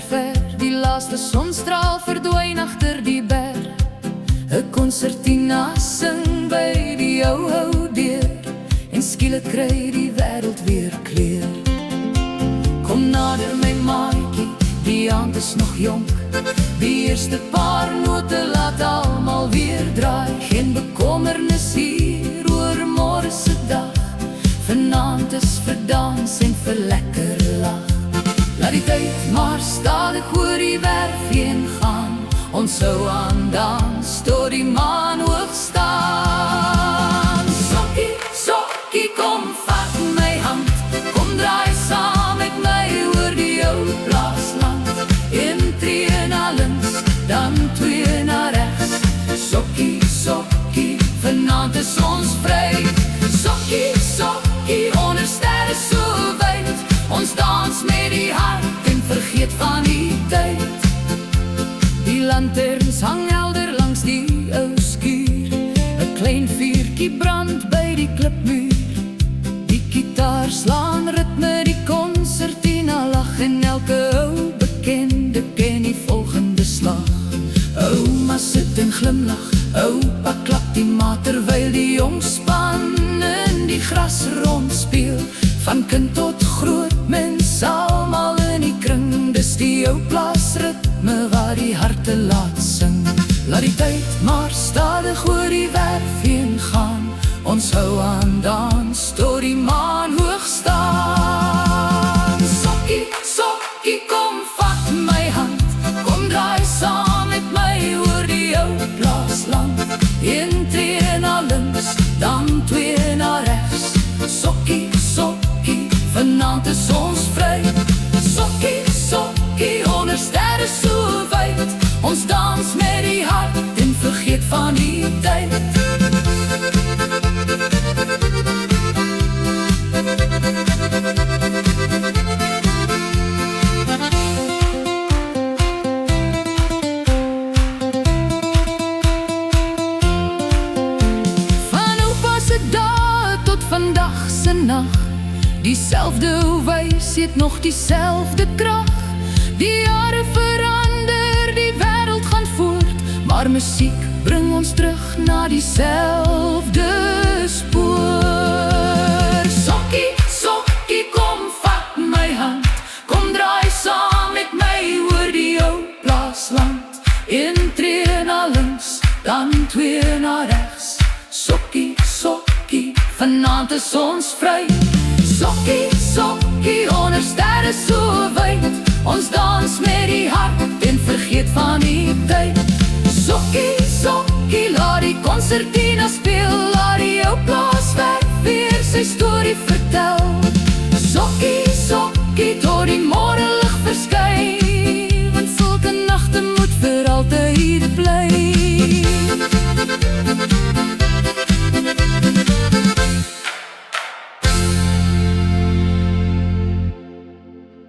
ver, die laaste sonstraal verdwyn agter die berg. 'n Concertina sing by die ou deur, en skielik kry die wêreld weer kleur. Kom nader my maatjie, die aand is nog jonk. Die eerste paar note laat almal weer draai. Geen bekommernis hier oor môre se dag. Vanaand is vir dans en vir lekker lag. Laat die tyd maar stadig oor die werf heen gaan. Ons sou aan dans tot die maan hoog staan. Sokkie, sokkie, kom vat my hand. Kom draai saam met my oor die ou plaasland. Een tree na links, dan twee na regs. Sokkie, sokkie, vanaand is ons vry. Sokkie, sokkie, onder sterre so wyd. Ons dans met die hart en vergeet van die tyd. Die lanterns hang helder langs die ou skuur. 'n Klein vuurtjie brand by die klipmuur. Die gitaar slaan ritme, die concertina lag. En elke ou bekende ken die volgende slag. Ouma sit en glimlach, oupa klap die maat, terwyl die jong span in die gras rondspeel. Van kind tot groot mens, almal in die kring. Dis die ou plaasritme waar die harte laat sing. Laat die tyd maar stadig oor die werf heen gaan. Ons hou aan dans tot die maan hoog staan. Sokkie, sokkie, kom vat my hand. Kom draai saam met my oor die ou plaasland. Een tree na links, dan twee na regs. Sokkie, sokkie, vanaand is ons vry. Sokkie, sokkie, onder sterre so wyd. Ons dans met die hart en vergeet van die tyd. Van oupa se dae tot vandag se nag. Diezelfde wys het nog diezelfde krag. Die jare verander, die wêreld gaan voort. Maar musiek bring ons terug na diezelfde spoor. Sokkie, sokkie, kom vat my hand. Kom draai saam met my oor die ou plaasland. Een tree na links, dan twee na regs. Sokkie, sokkie, vanaand is ons vry. Sokkie, sokkie, onder sterre so wyd. Ons dans met die hart en vergeet van die tyd. Sokkie, sokkie, laat die concertina speel. Laat die ou plaaswerk weer sy storie vertel. Sokkie, sokkie, tot die môre lig verskyn.